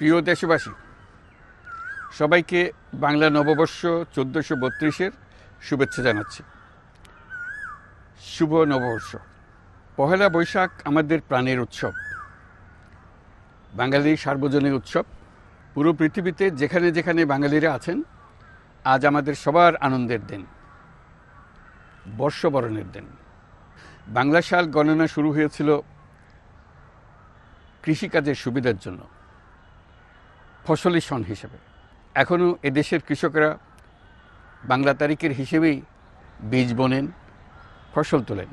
প্রিয় দেশবাসী, সবাইকে বাংলা নববর্ষ 1432-এর শুভেচ্ছা জানাচ্ছি। শুভ নববর্ষ। পহেলা বৈশাখ আমাদের প্রাণের উৎসব, বাঙালির সার্বজনীন উৎসব। পুরো পৃথিবীতে যেখানে যেখানে বাঙালিরা আছেন, আজ আমাদের সবার আনন্দের দিন, বর্ষবরণের দিন। বাংলা সাল গণনা শুরু হয়েছিল কৃষিকাজের সুবিধার জন্য, ফসলি সন হিসেবে। এখনও এদেশের কৃষকরা বাংলা তারিখের হিসেবেই বীজ বোনেন, ফসল তোলেন।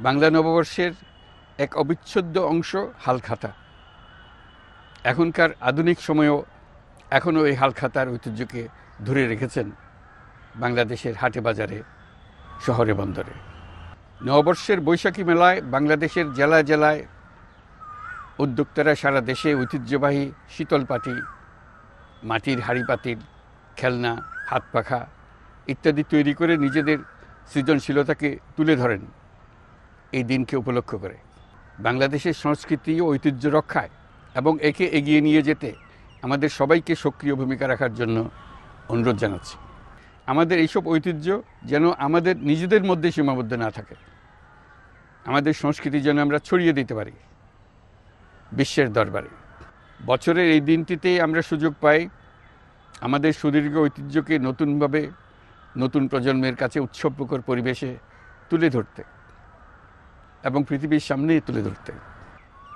বাংলা নববর্ষের এক অবিচ্ছেদ্য অংশ হালখাতা। এখনকার আধুনিক সময়েও এখনও এই হালখাতার ঐতিহ্যকে ধরে রেখেছেন বাংলাদেশের হাটে বাজারে, শহরে বন্দরে। নববর্ষের বৈশাখী মেলায় বাংলাদেশের জেলায় জেলায় উদ্যোক্তারা সারা দেশে ঐতিহ্যবাহী শীতল পাটি, মাটির হাঁড়ি পাতিল, খেলনা, হাত পাখা ইত্যাদি তৈরি করে নিজেদের সৃজনশীলতাকে তুলে ধরেন এই দিনকে উপলক্ষ করে। বাংলাদেশের সংস্কৃতি ও ঐতিহ্য রক্ষায় এবং একে এগিয়ে নিয়ে যেতে আমাদের সবাইকে সক্রিয় ভূমিকা রাখার জন্য অনুরোধ জানাচ্ছি। আমাদের এইসব ঐতিহ্য যেন আমাদের নিজেদের মধ্যে সীমাবদ্ধ না থাকে। আমাদের সংস্কৃতি যেন আমরা ছড়িয়ে দিতে পারি বিশ্বের দরবারে। বছরের এই দিনটিতেই আমরা সুযোগ পাই আমাদের সুদীর্ঘ ঐতিহ্যকে নতুনভাবে নতুন প্রজন্মের কাছে উৎসবমুখর পরিবেশে তুলে ধরতে এবং পৃথিবীর সামনে তুলে ধরতে।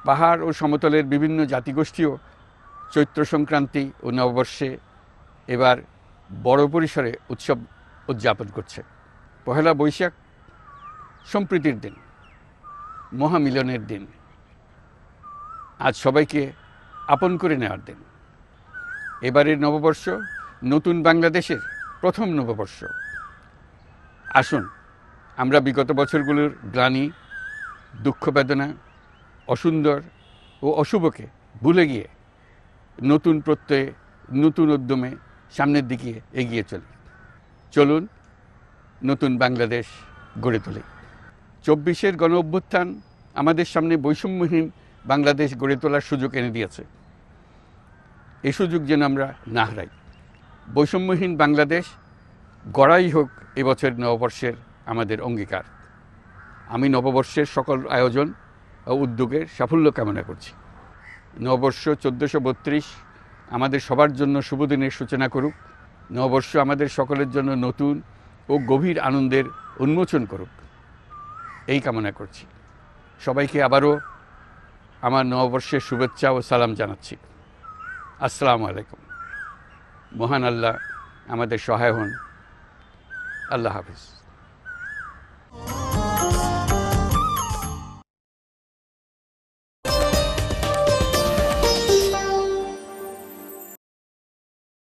পাহাড় ও সমতলের বিভিন্ন জাতিগোষ্ঠীও চৈত্র সংক্রান্তি ও নববর্ষে এবার বড় পরিসরে উৎসব উদযাপন করছে। পহেলা বৈশাখ সম্প্রীতির দিন, মহামিলনের দিন, আজ সবাইকে আপন করে নেওয়ার দিন। এবারের নববর্ষ নতুন বাংলাদেশের প্রথম নববর্ষ। আসুন আমরা বিগত বছরগুলোর গ্লানি, দুঃখ, বেদনা, অসুন্দর ও অশুভকে ভুলে গিয়ে নতুন প্রত্যয়ে, নতুন উদ্যমে সামনের দিকে এগিয়ে চলি। চলুন নতুন বাংলাদেশ গড়ে তুলি। 24-এর গণ অভ্যুত্থান আমাদের সামনে বৈষম্যহীন বাংলাদেশ গড়ে তোলার সুযোগ এনে দিয়েছে। এই সুযোগ যেন আমরা না হারাই। বৈষম্যহীন বাংলাদেশ গড়াই হোক এবছর নববর্ষের আমাদের অঙ্গীকার। আমি নববর্ষের সকল আয়োজন ও উদ্যোগের সাফল্য কামনা করছি। নববর্ষ 1432 আমাদের সবার জন্য শুভদিনের সূচনা করুক। নববর্ষ আমাদের সকলের জন্য নতুন ও গভীর আনন্দের উন্মোচন করুক, এই কামনা করছি। সবাইকে আবারও আমার নববর্ষের শুভেচ্ছা ও সালাম জানাচ্ছি। আসসালামু আলাইকুম। মহান আল্লাহ আমাদের সহায় হন। আল্লাহ হাফিজ।